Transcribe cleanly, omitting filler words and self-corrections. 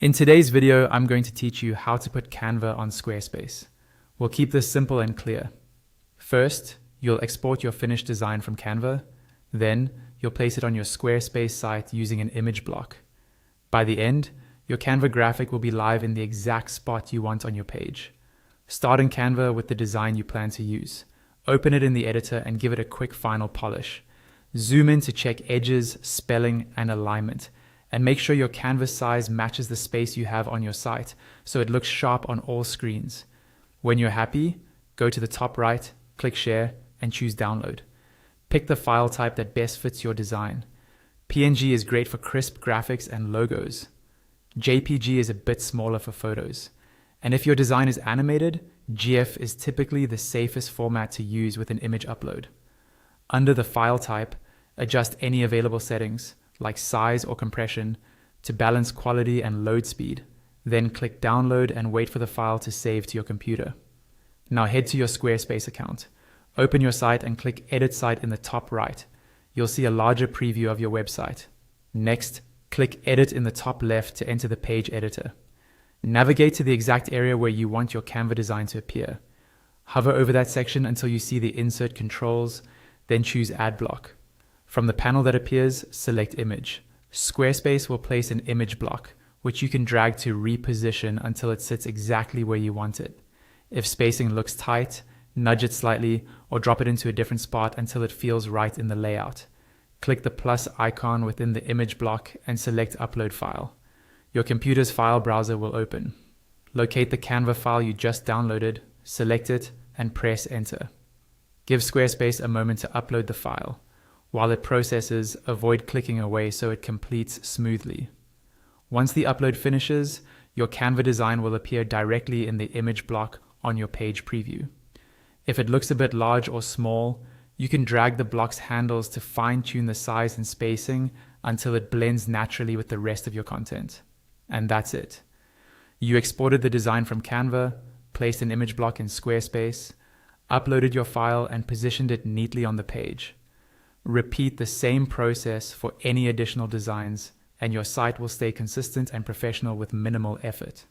In today's video, I'm going to teach you how to put Canva on Squarespace. We'll keep this simple and clear. First, you'll export your finished design from Canva. Then, you'll place it on your Squarespace site using an image block. By the end, your Canva graphic will be live in the exact spot you want on your page. Start in Canva with the design you plan to use. Open it in the editor and give it a quick final polish. Zoom in to check edges, spelling, and alignment. And make sure your canvas size matches the space you have on your site so it looks sharp on all screens. When you're happy, go to the top right, click Share, and choose Download. Pick the file type that best fits your design. PNG is great for crisp graphics and logos. JPG is a bit smaller for photos. And if your design is animated, GIF is typically the safest format to use with an image upload. Under the file type, adjust any available settings, like size or compression, to balance quality and load speed. Then click Download and wait for the file to save to your computer. Now head to your Squarespace account. Open your site and click Edit Site in the top right. You'll see a larger preview of your website. Next, click Edit in the top left to enter the page editor. Navigate to the exact area where you want your Canva design to appear. Hover over that section until you see the Insert controls, then choose Add Block. From the panel that appears, select Image. Squarespace will place an image block, which you can drag to reposition until it sits exactly where you want it. If spacing looks tight, nudge it slightly or drop it into a different spot until it feels right in the layout. Click the plus icon within the image block and select Upload File. Your computer's file browser will open. Locate the Canva file you just downloaded, select it, and press Enter. Give Squarespace a moment to upload the file. While it processes, avoid clicking away so it completes smoothly. Once the upload finishes, your Canva design will appear directly in the image block on your page preview. If it looks a bit large or small, you can drag the block's handles to fine-tune the size and spacing until it blends naturally with the rest of your content. And that's it. You exported the design from Canva, placed an image block in Squarespace, uploaded your file, and positioned it neatly on the page. Repeat the same process for any additional designs, and your site will stay consistent and professional with minimal effort.